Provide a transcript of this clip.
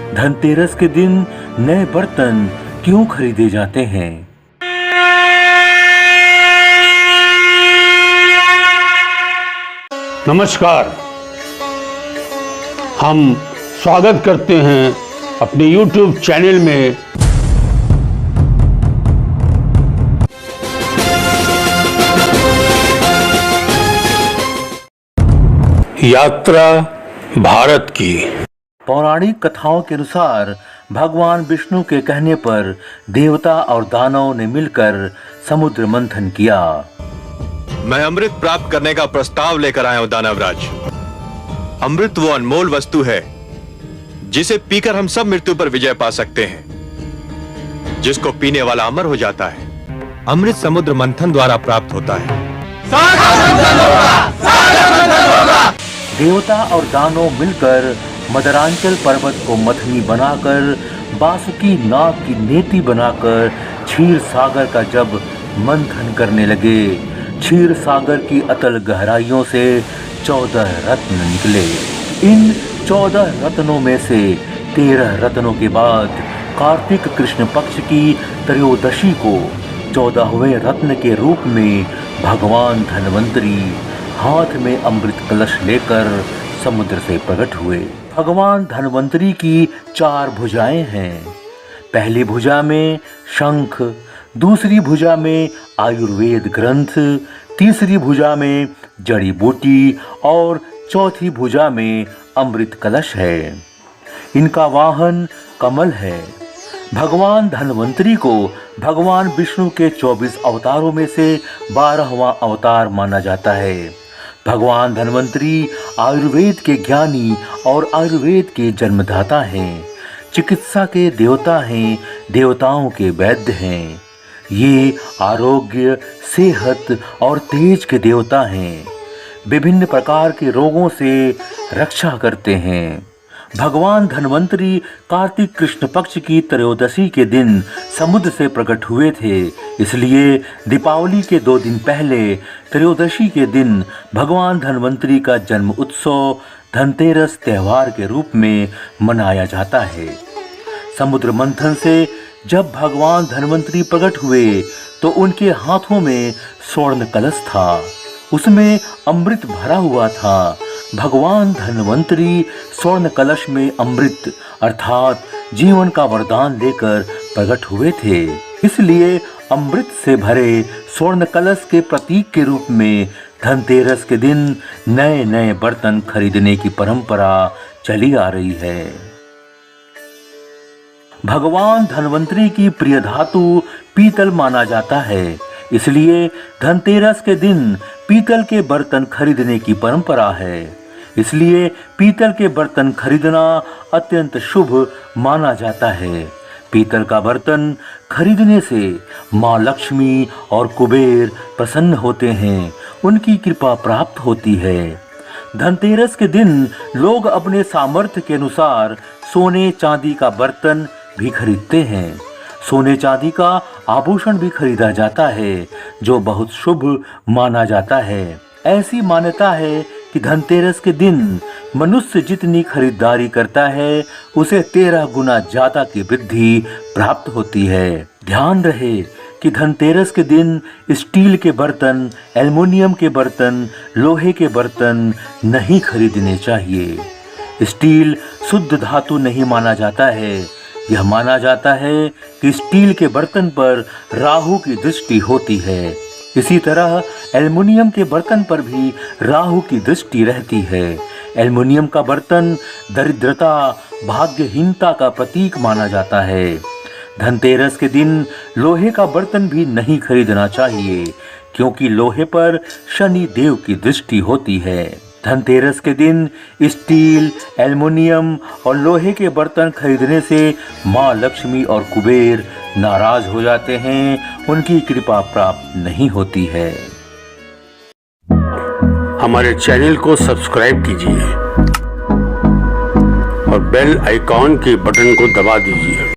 धनतेरस के दिन नए बर्तन क्यों खरीदे जाते हैं? नमस्कार, हम स्वागत करते हैं अपने YouTube चैनल में यात्रा भारत की। पौराणिक कथाओं के अनुसार भगवान विष्णु के कहने पर देवता और दानव ने मिलकर समुद्र मंथन किया। मैं अमृत प्राप्त करने का प्रस्ताव लेकर आया हूं दानवराज। अमृत वो अनमोल वस्तु है जिसे पीकर हम सब मृत्यु पर विजय पा सकते हैं। जिसको पीने वाला अमर हो जाता है, अमृत समुद्र मंथन द्वारा प्राप्त होता है। देवता और दानव मिलकर मदरांचल पर्वत को मथनी बनाकर बासुकी नाग की नेति बनाकर क्षीर सागर का जब मंथन करने लगे, क्षीर सागर की अतल गहराइयों से 14 रत्न निकले। इन 14 रत्नों में से 13 रत्नों के बाद कार्तिक कृष्ण पक्ष की त्रयोदशी को 14वें रत्न के रूप में भगवान धन्वंतरी हाथ में अमृत कलश लेकर समुद्र से प्रकट हुए। भगवान धन्वंतरी की 4 भुजाएं हैं। पहली भुजा में शंख, दूसरी भुजा में आयुर्वेद ग्रंथ, तीसरी भुजा में जड़ी बूटी और चौथी भुजा में अमृत कलश है। इनका वाहन कमल है। भगवान धन्वंतरी को भगवान विष्णु के 24 अवतारों में से 12वां अवतार माना जाता है। भगवान धन्वंतरी आयुर्वेद के ज्ञानी और आयुर्वेद के जन्मदाता हैं। चिकित्सा के देवता हैं, देवताओं के वैद्य हैं। ये आरोग्य, सेहत और तेज के देवता हैं। विभिन्न प्रकार के रोगों से रक्षा करते हैं। भगवान धन्वंतरी कार्तिक कृष्ण पक्ष की त्रयोदशी के दिन समुद्र से प्रकट हुए थे। इसलिए दीपावली के 2 दिन पहले त्रयोदशी के दिन भगवान धन्वंतरी का जन्म उत्सव धनतेरस त्योहार के रूप में मनाया जाता है। समुद्र मंथन से जब भगवान धन्वंतरी प्रकट हुए तो उनके हाथों में स्वर्ण कलश था, उसमें अमृत भरा हुआ था। भगवान धन्वंतरी स्वर्ण कलश में अमृत अर्थात जीवन का वरदान लेकर प्रकट हुए थे। इसलिए अमृत से भरे स्वर्ण कलश के प्रतीक के रूप में धनतेरस के दिन नए नए बर्तन खरीदने की परंपरा चली आ रही है। भगवान धन्वंतरी की प्रिय धातु पीतल माना जाता है। इसलिए धनतेरस के दिन पीतल के बर्तन खरीदने की परंपरा है। इसलिए पीतल के बर्तन खरीदना अत्यंत शुभ माना जाता है। पीतल का बर्तन खरीदने से माँ लक्ष्मी और कुबेर प्रसन्न होते हैं, उनकी कृपा प्राप्त होती है। धनतेरस के दिन लोग अपने सामर्थ्य के अनुसार सोने चांदी का बर्तन भी खरीदते हैं। सोने चांदी का आभूषण भी खरीदा जाता है, जो बहुत शुभ माना जाता है। ऐसी मान्यता है कि धनतेरस के दिन मनुष्य जितनी खरीदारी करता है उसे 13 गुना ज्यादा की वृद्धि प्राप्त होती है। ध्यान रहे कि धनतेरस के दिन स्टील के बर्तन, एल्युमिनियम के बर्तन, लोहे के बर्तन नहीं खरीदने चाहिए। स्टील शुद्ध धातु नहीं माना जाता है। यह माना जाता है कि स्टील के बर्तन पर राहु की दृष्टि होती है। इसी तरह एल्युमिनियम के बर्तन पर भी राहु की दृष्टि रहती है। एल्युमिनियम का बर्तन दरिद्रता, भाग्यहीनता का प्रतीक माना जाता है। धनतेरस के दिन लोहे का बर्तन भी नहीं खरीदना चाहिए, क्योंकि लोहे पर शनि देव की दृष्टि होती है। धनतेरस के दिन स्टील, एल्युमिनियम और लोहे के बर्तन खरीदने से माँ लक्ष्मी और कुबेर नाराज हो जाते हैं, उनकी कृपा प्राप्त नहीं होती है। हमारे चैनल को सब्सक्राइब कीजिए और बेल आइकॉन के बटन को दबा दीजिए।